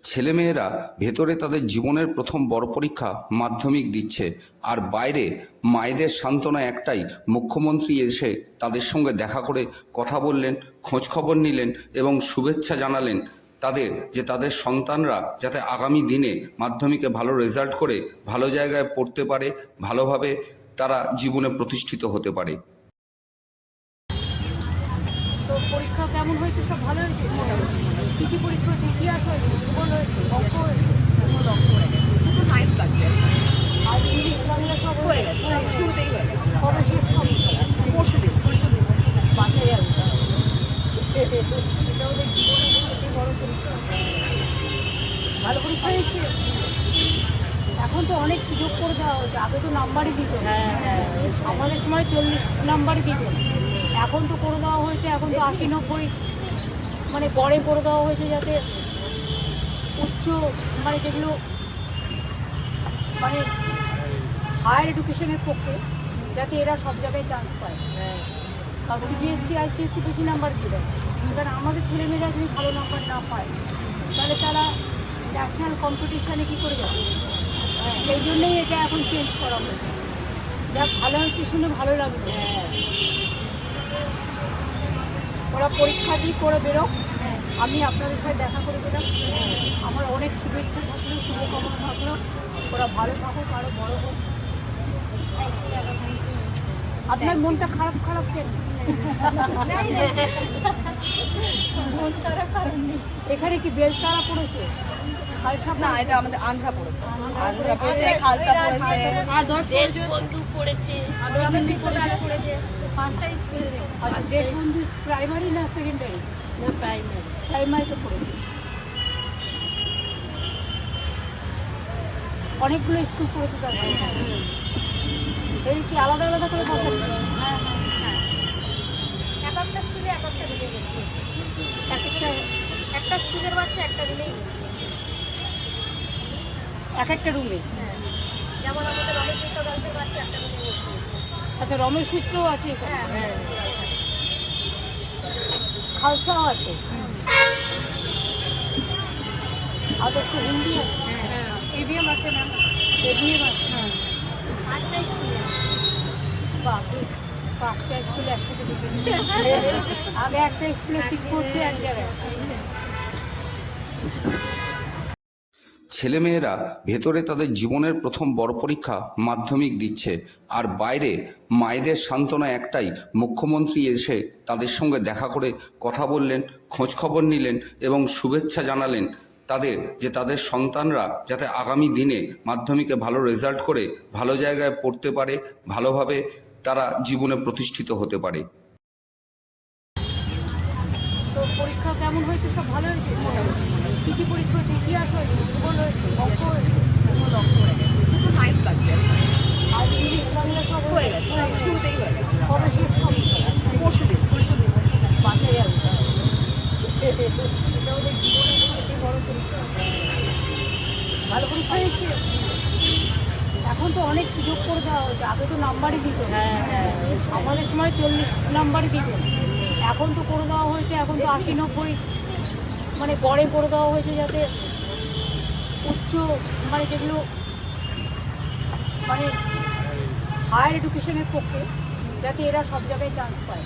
ছেলেমেয়েরা ভেতরে তাদের জীবনের প্রথম বড় পরীক্ষা মাধ্যমিক দিচ্ছে, আর বাইরে মায়েদের সান্ত্বনা একটাই, মুখ্যমন্ত্রী এসে তাদের সঙ্গে দেখা করে কথা বললেন, খোঁজ খবর নিলেন এবং শুভেচ্ছা জানালেন তাদের সন্তানরা যাতে আগামী দিনে মাধ্যমিকে ভালো রেজাল্ট করে ভালো জায়গায় পড়তে পারে, ভালোভাবে তারা জীবনে প্রতিষ্ঠিত হতে পারে। তো পরীক্ষা কেমন হয়েছে? সব ভালো হয়েছে। কী কী পরীক্ষা হয়েছে? ইতিহাস হয়েছে, ভূগোল হয়েছে, অঙ্ক হয়েছে, দুটো সায়েন্স লাগবে আর ইংলিশ বাংলা সব হয়ে গেছে, শুরুতেই হয়ে গেছে। কবে শেষ হবে? পরশু দিন বাঁচা যাবে। এটা ওদের জীবনের সবচেয়ে বড় পরীক্ষা। ভালো পরীক্ষা হয়েছে। এখন তো অনেক সুযোগ করে দেওয়া হয়েছে। আগে তো নাম্বারই দিত, আমাদের সময় 40 নাম্বারই দিত। এখন তো করে দেওয়া হয়েছে, এখন তো 80-90 মানে গড়ে করে দেওয়া হয়েছে, যাতে উচ্চ মানে যেগুলো মানে হায়ার এডুকেশনের পক্ষে যাতে এরা সব জায়গায় চান্স পায়। কারণ সিবিএসসি আইসিএসসি বেশি নাম্বার দিয়ে দেয়। কারণ আমাদের ছেলেমেয়েরা যদি ভালো নাম্বার না পায় তাহলে তারা ন্যাশনাল কম্পিটিশানে কী করে যাবে? সেই জন্যই এটা এখন চেঞ্জ করা হয়েছে। যাক, ভালো হচ্ছে শুনে ভালো লাগবে। ওরা পরীক্ষা দিয়ে করে বেরোক, আমি আপনাদের সাথে দেখা করে দিলাম। আমার অনেক শুভেচ্ছা থাকলো, শুভকামনা থাকলো। ওরা ভালো থাকুক, আরও বড় হোক। আপনার মনটা খারাপ খারাপ কেন? এখানে কি বেলতারা পড়েছে? না, এটা আমাদের আন্ধ্রা পড়েছে, আন্ধ্রা পড়েছে, খালসা পড়েছে, দেশবন্ধু পড়েছে, পড়েছে। 5টা স্কুল। আচ্ছা, দেশবন্ধু প্রাইমারি না সেকেন্ডারি? না, প্রাইমারিতে পড়েছে। অনেকগুলো স্কুল পড়েছে তারপরে। এই কি আলাদা আলাদা করে বসাচ্ছে? হ্যাঁ, এক একটা স্কুলে এক একটা দিনে গেছে। একটা স্কুলের বাচ্চা একটা দিনেই গেছে, এক একটা রুমে। যেমন আমাদের রমেশ মিত্র গার্লসের বাচ্চা একটা দিনে গেছে। আচ্ছা, রমেশ মিত্রও আছে এখানে? হ্যাঁ, খালসাও আছে। আদর্শ হিন্দি আছে, এবিএম আছে, ম্যাম এবিএম আছে। হ্যাঁ, 5টা স্কুলে। বাকি 5টা স্কুলে একসাথে ঢুকেছে। আগে একটা স্কুলে সিট করছে এক জায়গায়। ছেলেমেয়েরা ভেতরে তাদের জীবনের প্রথম বড় পরীক্ষা মাধ্যমিক দিচ্ছে, আর বাইরে মায়েদের সান্ত্বনা একটাই, মুখ্যমন্ত্রী এসে তাদের সঙ্গে দেখা করে কথা বললেন, খোঁজ খবর নিলেন এবং শুভেচ্ছা জানালেন তাদের সন্তানরা যাতে আগামী দিনে মাধ্যমিকে ভালো রেজাল্ট করে ভালো জায়গায় পড়তে পারে, ভালোভাবে তারা জীবনে প্রতিষ্ঠিত হতে পারে। তো পরীক্ষা কেমন হয়েছে? সব ভালো হয়েছে। কী কী পরীক্ষা হয়েছে? ইতিহাস হয়েছে, ভূগোল হয়েছে, অঙ্ক হয়েছে, দুটো সায়েন্স লাগবে আর ইংলিশ বাংলা সব হয়ে গেছে, শুরুতেই হয়ে গেছে। কবে শেষ হবে? পরশু দিন বাঁচা যাবে। এটা ওদের জীবনের সবচেয়ে বড় পরীক্ষা। ভালো পরীক্ষা হয়েছে। এখন তো অনেক সুযোগ করে দেওয়া হয়েছে। আগে তো নাম্বারই দিত, আমাদের সময় 40 নাম্বারই দিত। এখন তো করে দেওয়া হয়েছে, এখন তো 80-90 মানে গড়ে করে দেওয়া হয়েছে, যাতে উচ্চ মানে যেগুলো মানে হায়ার এডুকেশনের পক্ষে যাতে এরা সব জায়গায় চান্স পায়।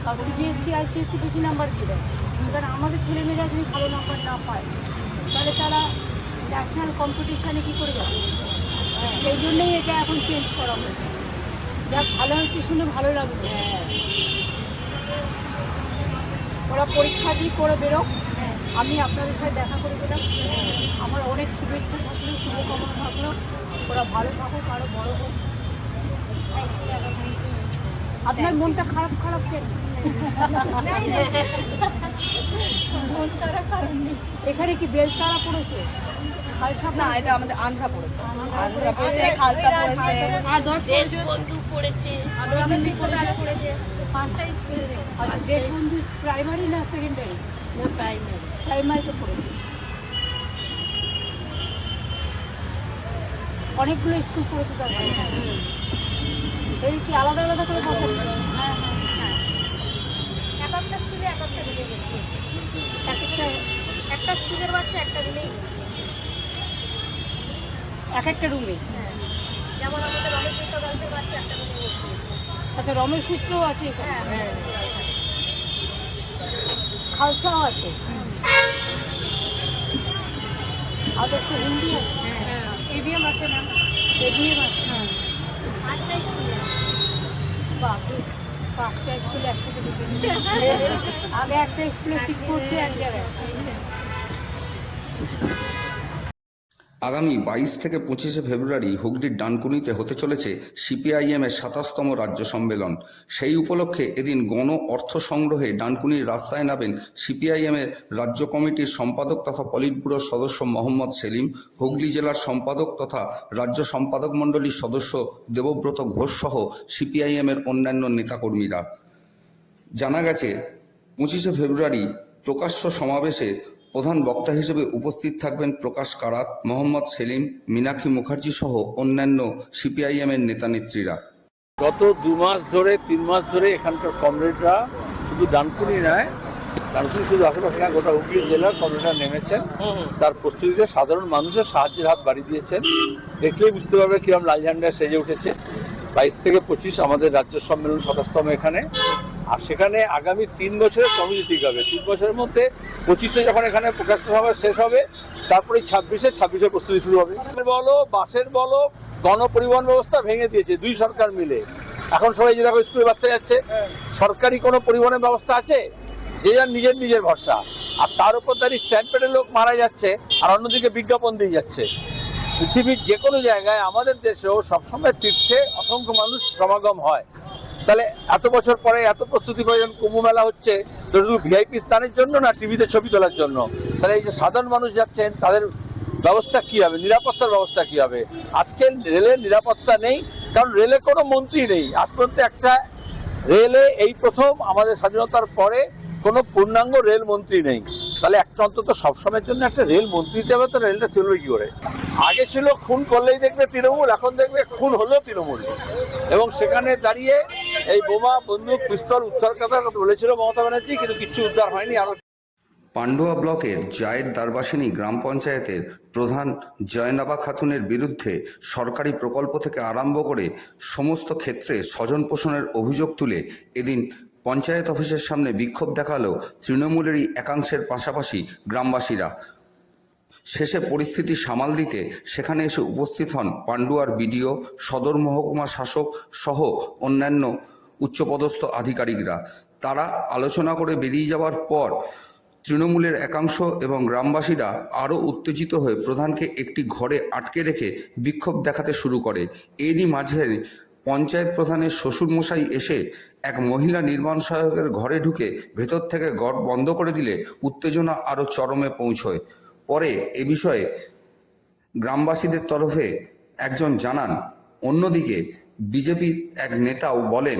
কারণ সিবিএসসি আইসিএসসি বেশি নাম্বার দিয়ে দেয়। কারণ আমাদের ছেলেমেয়েরা যদি ভালো নাম্বার না পায় তাহলে তারা ন্যাশনাল কম্পিটিশানে কী করে যাবে? সেই জন্যই এটা এখন চেঞ্জ করা হয়েছে। যাক, ভালো হচ্ছে শুনে ভালো লাগবে। ওরা পরীক্ষা দিয়ে করে বেরোক, আমি আপনাদের সাথে দেখা করে দিলাম। আমার অনেক শুভেচ্ছা থাকলো, শুভকামনা থাকলো। ওরা ভালো থাকুক, আরও বড় হোক। আপনার মনটা খারাপ খারাপ কেন? এখানে কি বেলতারা পড়েছে? না, এটা আমাদের আন্ধ্রা পড়েছে, আন্ধ্রা পড়েছে, খালসা পড়েছে, দেশবন্ধু পড়েছে, পড়েছে। 5টা স্কুল। আচ্ছা, দেশবন্ধু প্রাইমারি না সেকেন্ডারি? না, প্রাইমারিতে পড়েছে। অনেকগুলো স্কুল পড়েছে তারপরে। এই কি আলাদা আলাদা করে বসাচ্ছে? এক একটা স্কুলে এক একটা দিনে গেছে। এক একটা স্কুলের বাচ্চা একটা রুমেই বসে। এক একটা রুমে? হ্যাঁ, যেমন আমাদের রমেশ মিত্র গার্লসের বাচ্চা একটা রুমে বসে। আচ্ছা, রমেশ মিত্রও আছে এখানে? হ্যাঁ, খালসাও আছে? আদর্শ হিন্দি আছে? ইভিএম আছে ম্যাম। এভিএম আছে? আটটা স্কুলে বাপরে, 5টা স্কুলে একসাথে ঢুকেছে। আগে একটা স্কুলে সিট করছে এক জায়গায়। আগামী 22 থেকে 25শে ফেব্রুয়ারি হুগলির ডানকুনিতে হতে চলেছে সিপিআইএমের 27তম রাজ্য সম্মেলন। সেই উপলক্ষে এদিন গণ অর্থ সংগ্রহে ডানকুনির রাস্তায় নামেন সিপিআইএমের রাজ্য কমিটির সম্পাদক তথা পলিট ব্যুরোর সদস্য মোহাম্মদ সেলিম, হুগলি জেলার সম্পাদক তথা রাজ্য সম্পাদক মণ্ডলীর সদস্য দেবব্রত ঘোষ সহ সিপিআইএমের অন্যান্য নেতাকর্মীরা। জানা গেছে 25শে ফেব্রুয়ারি প্রকাশ্য সমাবেশে প্রধান বক্তা হিসেবে উপস্থিত থাকবেন প্রকাশ কারাত, মোহাম্মদ সেলিম, মীনাক্ষী মুখার্জি সহ অন্যান্য সিপিআইএমের নেতানেত্রীরা। গত 2 মাস ধরে 3 মাস ধরে এখানকার কমরেডরা শুধু ডানকুনি নয়, ডানকুনি শুধু আশেপাশে না, গোটা হুগলি জেলার কমরেডরা নেমেছেন। তার প্রস্তুতিতে সাধারণ মানুষের সাহায্যের হাত বাড়িয়ে দিয়েছেন। দেখলেই বুঝতে পারবে কিরম লাল ঝান্ডা সেজে উঠেছে। 22 থেকে 25 আমাদের রাজ্য সম্মেলন 27তম এখানে। আর সেখানে আগামী 3 বছরের কর্মসূচি হবে। 3 বছরের মধ্যে 25-এ যখন এখানে প্রকাশ্য সভা শেষ হবে, তারপরে 26-এর প্রস্তুতি শুরু হবে। বলো, বাসের বলো, গণপরিবহন ব্যবস্থা ভেঙে দিয়েছে 2 সরকার মিলে। এখন সবাই যে দেখো স্কুলে বাচ্চা যাচ্ছে, সরকারি কোনো পরিবহনের ব্যবস্থা আছে? যে যার নিজের ভরসা। আর তার উপর দাঁড়িয়ে স্ট্যান্ডপ্যাডের লোক মারা যাচ্ছে, আর অন্যদিকে বিজ্ঞাপন দিয়ে যাচ্ছে। পৃথিবীর যে কোনো জায়গায়, আমাদের দেশেও সবসময় তীর্থে অসংখ্য মানুষ সমাগম হয়। তাহলে এত বছর পরে এত প্রস্তুতি করে যখন কুম্ভ মেলা হচ্ছে, তো শুধু ভিআইপি স্থানের জন্য না টিভিতে ছবি তোলার জন্য? তাহলে এই যে সাধারণ মানুষ যাচ্ছেন, তাদের ব্যবস্থা কি হবে, নিরাপত্তার ব্যবস্থা কি হবে? আজকে রেলের নিরাপত্তা নেই, কারণ রেলে কোনো মন্ত্রী নেই। আজ পর্যন্ত একটা রেলে এই প্রথম আমাদের স্বাধীনতার পরে কোনো পূর্ণাঙ্গ রেল মন্ত্রী নেই। তাহলে একটা অন্তত সবসময়ের জন্য একটা রেল মন্ত্রী দিতে হবে, তো রেলটা চলবে কি করে? আগে ছিল খুন করলেই দেখবে তৃণমূল, এখন দেখবে খুন হলেও তৃণমূল। এবং সেখানে দাঁড়িয়ে এই বোমা, বন্দুক, পিস্তল উদ্ধার কথা বলেছিল মমতা ব্যানার্জি, কিন্তু কিছু উদ্ধার হয়নি। আরো পান্ডুয়া ব্লকের জায়ের দারবাসিনী গ্রাম পঞ্চায়েতের প্রধান জয়নাবা খাতুনের বিরুদ্ধে সরকারি প্রকল্প থেকে আরম্ভ করে সমস্ত ক্ষেত্রে স্বজন পোষণের অভিযোগ তুলে এদিন পঞ্চায়েত অফিসের সামনে বিক্ষোভ দেখালো তৃণমূলেরই একাংশের পাশাপাশি গ্রামবাসীরা। শেষে পরিস্থিতি সামাল দিতে সেখানে এসে উপস্থিত হন পান্ডুয়ার বিডিও, সদর মহকুমা শাসক সহ অন্যান্য উচ্চপদস্থ আধিকারিকরা। তারা আলোচনা করে বেরিয়ে যাওয়ার পর তৃণমূলের একাংশ এবং গ্রামবাসীরা আরও উত্তেজিত হয়ে প্রধানকে একটি ঘরে আটকে রেখে বিক্ষোভ দেখাতে শুরু করে। এরই মাঝে পঞ্চায়েত প্রধানের শ্বশুরমশাই এসে এক মহিলা নির্মাণ সহায়কের ঘরে ঢুকে ভেতর থেকে ঘর বন্ধ করে দিলে উত্তেজনা আরও চরমে পৌঁছয়। পরে এ বিষয়ে গ্রামবাসীদের তরফে একজন জানান। অন্যদিকে বিজেপির এক নেতাও বলেন,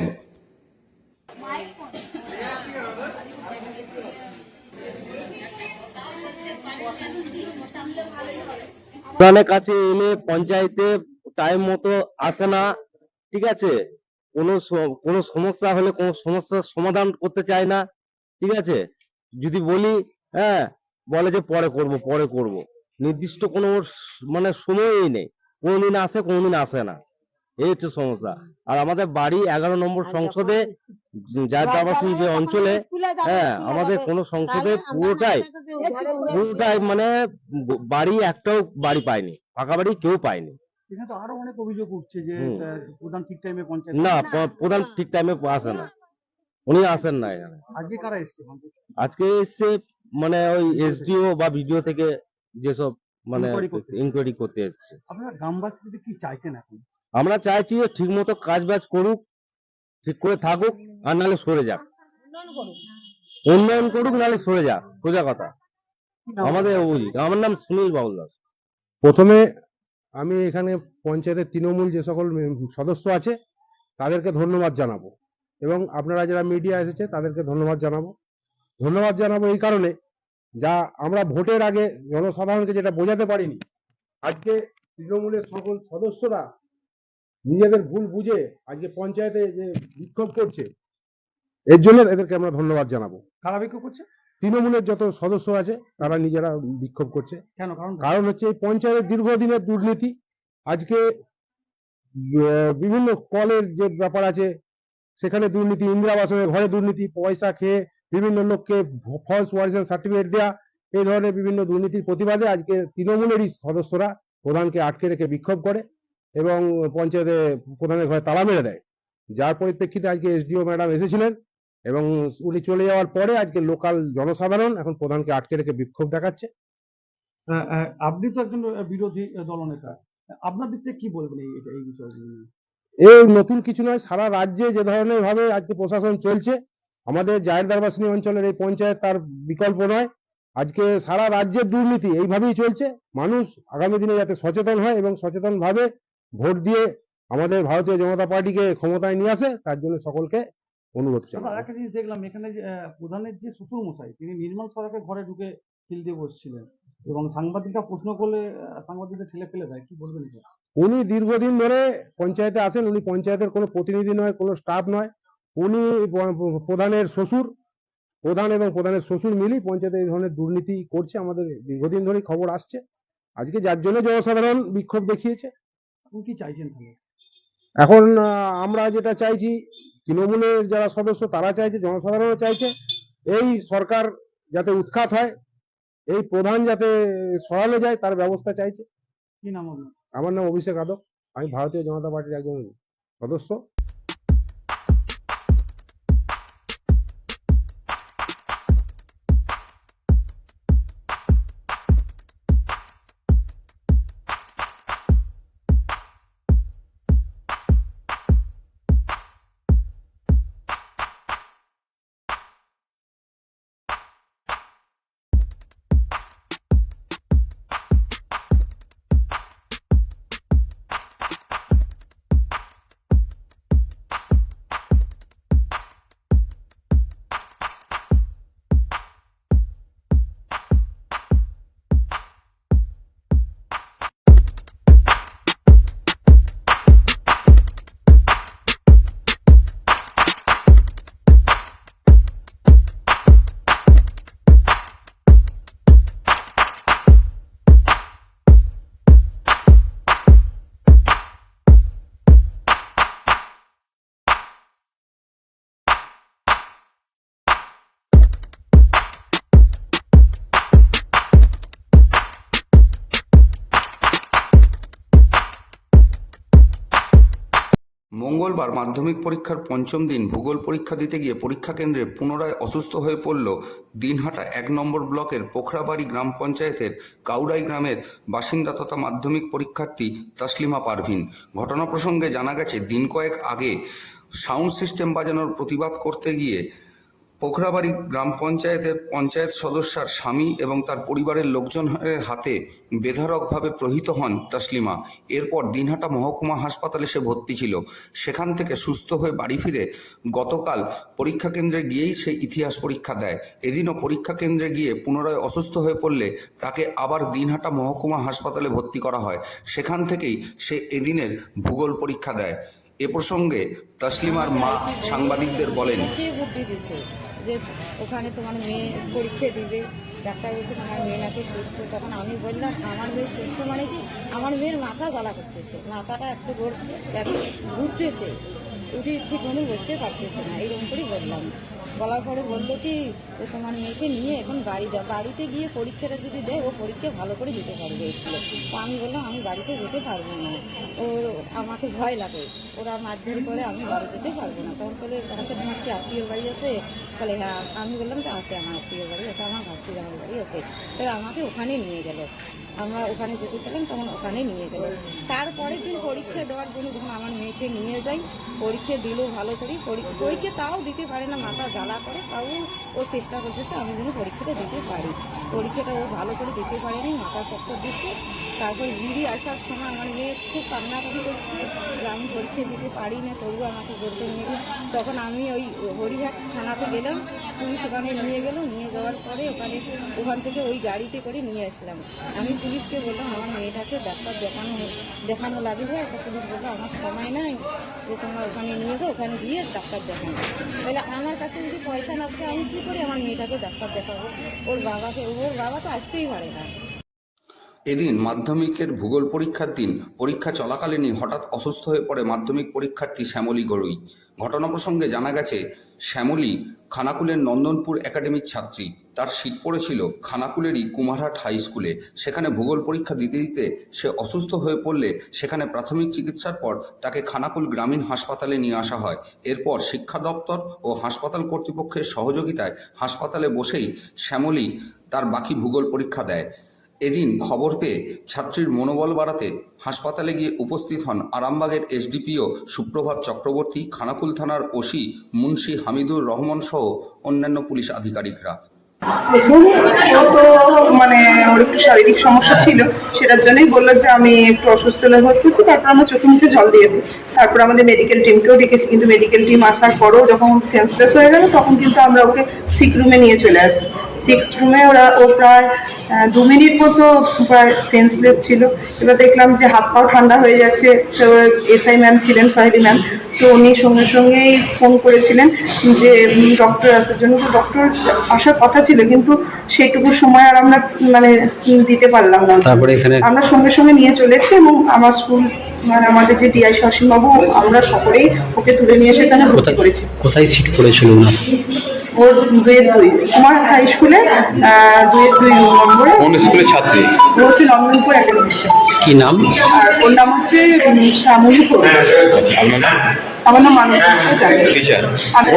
প্রধানের কাছে এলে পঞ্চায়েতে টাইম মতো আসে না, ঠিক আছে? কোনো সমস্যা হলে কোনো সমস্যার সমাধান করতে চায় না, ঠিক আছে? যদি বলি, হ্যাঁ, বলে যে পরে করব। নির্দিষ্ট কোনো মানে সময়ই নেই, কোনোদিন আসে কোনোদিন আসে না। এই হচ্ছে সমস্যা। আর আমাদের বাড়ি 11 নম্বর সংসদে, জায়ের দারবাসিনী যে অঞ্চলে, হ্যাঁ, আমাদের কোনো সংসদে পুরোটাই মানে বাড়ি একটাও বাড়ি পায়নি, ফাঁকা বাড়ি কেউ পায়নি। এখানে তো আরো অনেক অভিযোগ উঠছে যে প্রধান ঠিক টাইমে পঞ্চায়েত না, প্রধান ঠিক টাইমে আসে না, উনি আসেন না এখানে। আজকে কারা এসছে? আজকে এসছে মানে ওই এসডিও বা ভিডিও থেকে যেসব মানে ইনকোয়ারি করতে এসছে। আপনারা গ্রামবাসী যদি কি চাইছেন এখন? আমরা চাইছি ঠিক মতো কাজ বাজ করুক, ঠিক করে থাকুক, আর নাহলে সরে যাক। উন্নয়ন করুক, নাহলে সরে যাক, সোজা কথা। আমাদের অভিযোগ। আমার নাম সুনীল বাবুল দাস। প্রথমে আমি এখানে পঞ্চায়েতের তৃণমূল যে সকল সদস্য আছে তাদেরকে ধন্যবাদ জানাবো, এবং আপনারা যারা মিডিয়া এসেছে তাদেরকে ধন্যবাদ জানাবো এই কারণে, যা আমরা ভোটের আগে জনসাধারণকে যেটা বোঝাতে পারিনি, আজকে তৃণমূলের সকল সদস্যরা নিজেদের ভুল বুঝে আজকে পঞ্চায়েতে যে বিক্ষোভ করছে, এর জন্য এদেরকে আমরা ধন্যবাদ জানাবো। কারা বিক্ষোভ করছে? তৃণমূলের যত সদস্য আছে তারা নিজেরা বিক্ষোভ করছে। কেন কারণ কারণ হচ্ছে এই পঞ্চায়েতের দীর্ঘদিনের দুর্নীতি। আজকে বিভিন্ন কলের যে ব্যাপার আছে সেখানে দুর্নীতি, ইন্দিরা আবাসনের ঘরে দুর্নীতি, পয়সা খেয়ে বিভিন্ন লোককে ফলস ওয়ারিশন সার্টিফিকেট দেওয়া, এই ধরনের বিভিন্ন দুর্নীতির প্রতিবাদে আজকে তৃণমূলেরই সদস্যরা প্রধানকে আটকে রেখে বিক্ষোভ করে এবং পঞ্চায়েতে প্রধানের ঘরে তালা মেরে দেয়। যার পরিপ্রেক্ষিতে আজকে এসডিও ম্যাডাম এসেছিলেন এবং উনি চলে যাওয়ার পরে আজকে লোকাল জনসাধারণ এখন প্রধানকে আটকে রেখে বিক্ষোভ দেখাচ্ছে। আপনি তো একজন বিরোধী দলনেতা, আপনার দিক থেকে কি বলবেন এই বিষয়ে? এই নতুন কিছু নয়, সারা রাজ্যে যে ধরনের ভাবে আজকে প্রশাসন চলছে, আমাদের জায়েরদারবাসিনী অঞ্চলের এই পঞ্চায়েত তার বিকল্প নয়। আজকে সারা রাজ্যের দুর্নীতি এইভাবেই চলছে। মানুষ আগামী দিনে যাতে সচেতন হয় এবং সচেতন ভাবে ভোট দিয়ে আমাদের ভারতীয় জনতা পার্টিকে ক্ষমতায় নিয়ে আসে, তার জন্য সকলকে অনুরোধ দাদা, জানাবো। একটা জিনিস দেখলাম এখানে যে প্রধানের যে শ্বশুর মশাই, তিনি নির্মল সড়কের ঘরে ঢুকে খিল দিয়ে বসছিলেন এবং সাংবাদিকরা প্রশ্ন করলে সাংবাদিকরা ঠেলে ফেলে দেয়, কি বলবেন এটা? উনি দীর্ঘদিন ধরে পঞ্চায়েতে আসেন, উনি পঞ্চায়েতের কোনো প্রতিনিধি নয়, কোনো স্টাফ নয়, উনি প্রধানের শ্বশুর। প্রধান এবং প্রধানের শ্বশুর মিলেই পঞ্চায়েতে এই ধরনের দুর্নীতি করছে, আমাদের দীর্ঘদিন ধরেই খবর আসছে। আজকে যার জন্য জনসাধারণ বিক্ষোভ দেখিয়েছে। আপনি কি চাইছেন তাহলে? এখন আমরা যেটা চাইছি, তৃণমূলের যারা সদস্য তারা চাইছে, জনসাধারণও চাইছে এই সরকার যাতে উৎখাত হয়, এই প্রধান যাতে সরানো যায় তার ব্যবস্থা চাইছে। কি নাম আপনার? আমার নাম অভিষেক আদক, আমি ভারতীয় জনতা পার্টির একজন সদস্য। মঙ্গলবার মাধ্যমিক পরীক্ষার পঞ্চম দিন ভূগোল পরীক্ষা দিতে গিয়ে পরীক্ষা কেন্দ্রে পুনরায় অসুস্থ হয়ে পড়ল দিনহাটা 1 নম্বর ব্লকের পোখরাবাড়ি গ্রাম পঞ্চায়েতের কাউড়াই গ্রামের বাসিন্দা তথা মাধ্যমিক পরীক্ষার্থী তাসলিমা পারভিন। ঘটনা প্রসঙ্গে জানা গেছে, দিন কয়েক আগে সাউন্ড সিস্টেম বাজানোর প্রতিবাদ করতে গিয়ে পোখরাবাড়ি গ্রাম পঞ্চায়েতের পঞ্চায়েত সদস্যার স্বামী এবং তার পরিবারের লোকজনের হাতে বেধড়কভাবে প্রহৃত হন তাসলিমা। এরপর দিনহাটা মহকুমা হাসপাতালে সে ভর্তি ছিল। সেখান থেকে সুস্থ হয়ে বাড়ি ফিরে গতকাল পরীক্ষা কেন্দ্রে গিয়েই সে ইতিহাস পরীক্ষা দেয়। এদিনও পরীক্ষা কেন্দ্রে গিয়ে পুনরায় অসুস্থ হয়ে পড়লে তাকে আবার দিনহাটা মহকুমা হাসপাতালে ভর্তি করা হয়। সেখান থেকেই সে এদিনের ভূগোল পরীক্ষা দেয়। এ প্রসঙ্গে তাসলিমার মা সাংবাদিকদের বলেন, কে বুদ্ধি দিছে যে ওখানে তোমার মেয়ে পরীক্ষা দিবে, ডাক্তার বলছে তোমার মেয়ে নাকি সুস্থ। তখন আমি বললাম আমার মেয়ে সুস্থ মানে কি, আমার মেয়ের মাথা জ্বালা করতেছে, মাথাটা একটু ঘুরতেছে, উঠে ঠিক মনে বসতে পারতেছে না, এইরকম করেই বললাম। বলার পরে বললো কি যে তোমার মেয়েকে নিয়ে এখন বাড়ি যাও, বাড়িতে গিয়ে পরীক্ষাটা যদি দেয় ও পরীক্ষা ভালো করে দিতে পারবে। তো আমি বললাম আমি বাড়িতে যেতে পারবো না, ওর আমাকে ভয় লাগে, ওরা মারধর করে, আমি বাড়ি যেতে পারবো না। তখন বলে পাশে তোমার কি আত্মীয় বাড়ি আছে? বলে হ্যাঁ। আমি বললাম যে আছে, আমার আত্মীয় বাড়ি আছে, আমার ভাস্তি জামার বাড়ি আছে। তো আমাকে ওখানে নিয়ে গেল, আমরা ওখানে যেতেছিলাম তখন ওখানে নিয়ে গেল। তারপরের দিন পরীক্ষা দেওয়ার জন্য যখন আমার মেয়েকে নিয়ে যাই, পরীক্ষা দিল ভালো করে, পরীক্ষা তাও দিতে পারে না, মাথা জ্বালা করে, তাও ও চেষ্টা করতেছে আমি যেন পরীক্ষাটা দিতে পারি। পরীক্ষাটা ও ভালো করে দিতে পারেনি, মাথা চক্কর দিচ্ছে। তারপর দিদি আসার সময় আমার মেয়ে খুব কান্নাকাটি করছে যে আমি পরীক্ষা দিতে পারি না, তবুও আমাকে জোর করে নিয়ে গেল। তখন আমি ওই হরিঘাট থানাতে গেলাম, পুলিশ ওখানে নিয়ে গেল। নিয়ে যাওয়ার পরে ওখান থেকে ওই গাড়িতে করে নিয়ে আসলাম। আমি পুলিশকে বললাম আমার মেয়েটাকে ডাক্তার দেখানো লাগবে। তো পুলিশ বললো আমার সময় নাই, যে তোমরা ওখানে নিয়ে যাও, ওখানে গিয়ে ডাক্তার দেখানো। তাহলে আমার কাছে যদি পয়সা না থাকে আমি কী করে আমার মেয়েটাকে ডাক্তার দেখাবো? ওর বাবা তো আসতেই পারে না। এদিন মাধ্যমিকের ভূগোল পরীক্ষার দিন পরীক্ষা চলাকালীনই হঠাৎ অসুস্থ হয়ে পড়ে মাধ্যমিক পরীক্ষার্থী শ্যামলী গড়ই। ঘটনা প্রসঙ্গে জানা গেছে, শ্যামলী খানাকুলের নন্দনপুর একাডেমির ছাত্রী। তার সিট পড়েছিল খানাকুলেরই কুমারহাট হাই স্কুলে। সেখানে ভূগোল পরীক্ষা দিতে দিতে সে অসুস্থ হয়ে পড়লে সেখানে প্রাথমিক চিকিৎসার পর তাকে খানাকুল গ্রামীণ হাসপাতালে নিয়ে আসা হয়। এরপর শিক্ষা দপ্তর ও হাসপাতাল কর্তৃপক্ষের সহযোগিতায় হাসপাতালে বসেই শ্যামলী তার বাকি ভূগোল পরীক্ষা দেয়। এদিন খবর পেয়ে ছাত্রীর মনোবল বাড়াতে হাসপাতালে গিয়ে উপস্থিত হন আরামবাগের এসডিপিও সুপ্রভাত চক্রবর্তী, খানাকুল থানার ওসি মুন্সি হামিদুর রহমান সহ অন্যান্য পুলিশ আধিকারিকরা। প্রথমে ও তো ওর একটু শারীরিক সমস্যা ছিল, সেটার জন্যই বললো যে আমি একটু অসুস্থ বোধ করছি। তারপর আমরা চোখে মুখে জল দিয়েছি। তারপর আমাদের মেডিকেল টিমকেও ডেকেছি, কিন্তু মেডিকেল টিম আসার পরেও যখন সেন্সলেস হয়ে গেল তখন কিন্তু আমরা ওকে সিক রুমে নিয়ে চলে আসি। সিক্স রুমে ও প্রায় 2 মিনিট মতো প্রায় সেন্সলেস ছিল। এবার দেখলাম যে হাত পাও ঠান্ডা হয়ে যাচ্ছে। তো এসআই ম্যাম ছিলেন, সাহেবী ম্যাম, তো উনি সঙ্গে সঙ্গেই ফোন করেছিলেন যে ডক্টর আসার জন্য। তো ডক্টর আসার কথা ছিল, কিন্তু সেটুকু সময় আর আমরা দিতে পারলাম না। তারপরে এখানে আমরা সঙ্গে সঙ্গে নিয়ে চলে এসেছি এবং আমার স্কুল আমাদের যে ডিআই অসীমবাবু, আমরা সকলেই ওকে তুলে নিয়ে এসে এখানে ভর্তি করেছি। কোথায় সিট পড়েছিল না? ওর 2-2 কুমার হাই স্কুলে 2-2 নম্বরে। কোন স্কুলের ছাত্রী? ও হচ্ছে নন্দনপুর একাডেমির ছাত্রী। কি নাম? আর ওর নাম হচ্ছে শ্যামলী গড়ই। আপনার নাম? আমার নাম মানব টিচার।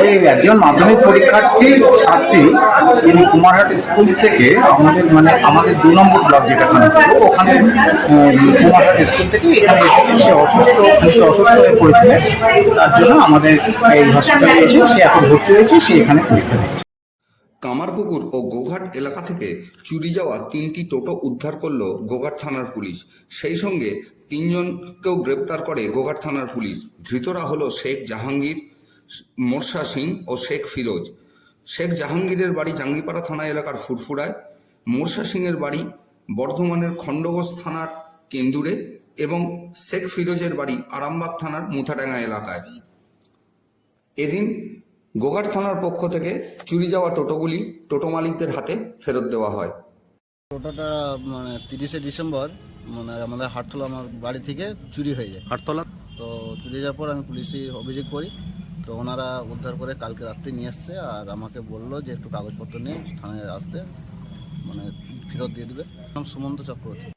ওই একজন মাধ্যমিক পরীক্ষার্থীর ছাত্রী, যিনি কুমারহাট স্কুল থেকে আমাদের 2 নম্বর ব্লক যেটা ওখানে কুমারহাট স্কুল থেকে এখানে এসেছে। সে অসুস্থ হয়ে পড়েছিলেন, তার জন্য আমাদের এই হসপিটালে এসে সে এখন ভর্তি হয়েছে, সে এখানে পরীক্ষা দিচ্ছে। কামারপুকুর ও গোঘাট এলাকা থেকে চুরি যাওয়া 3টি টোটো উদ্ধার করল গোঘাট থানার পুলিশ। সেই সঙ্গে 3 জনকেও গ্রেপ্তার করে গোঘাট থানার পুলিশ। ধৃতরা হলো শেখ জাহাঙ্গীর, মোর্শা সিং ও শেখ ফিরোজ। শেখ জাহাঙ্গীরের বাড়ি জাঙ্গিপাড়া থানা এলাকার ফুরফুরায়, মোর্শা সিংয়ের বাড়ি বর্ধমানের খণ্ডঘোষ থানার কেন্দুরে এবং শেখ ফিরোজের বাড়ি আরামবাগ থানার মুথাডাঙ্গা এলাকায়। এদিন গোঘাট থানার পক্ষ থেকে চুরি যাওয়া টোটোগুলি টোটো মালিকদের হাতে ফেরত দেওয়া হয়। টোটোটা 30শে ডিসেম্বর আমাদের হাটতলা আমার বাড়ি থেকে চুরি হয়ে যায়। হাটতলা? তো চুরি যাওয়ার পর আমি পুলিশে অভিযোগ করি। তো ওনারা উদ্ধার করে কালকে রাত্রে নিয়ে আসছে, আর আমাকে বললো যে একটু কাগজপত্র নিয়ে থানায় আসতে ফেরত দিয়ে দেবে। নাম সুমন্ত চক্রবর্তী।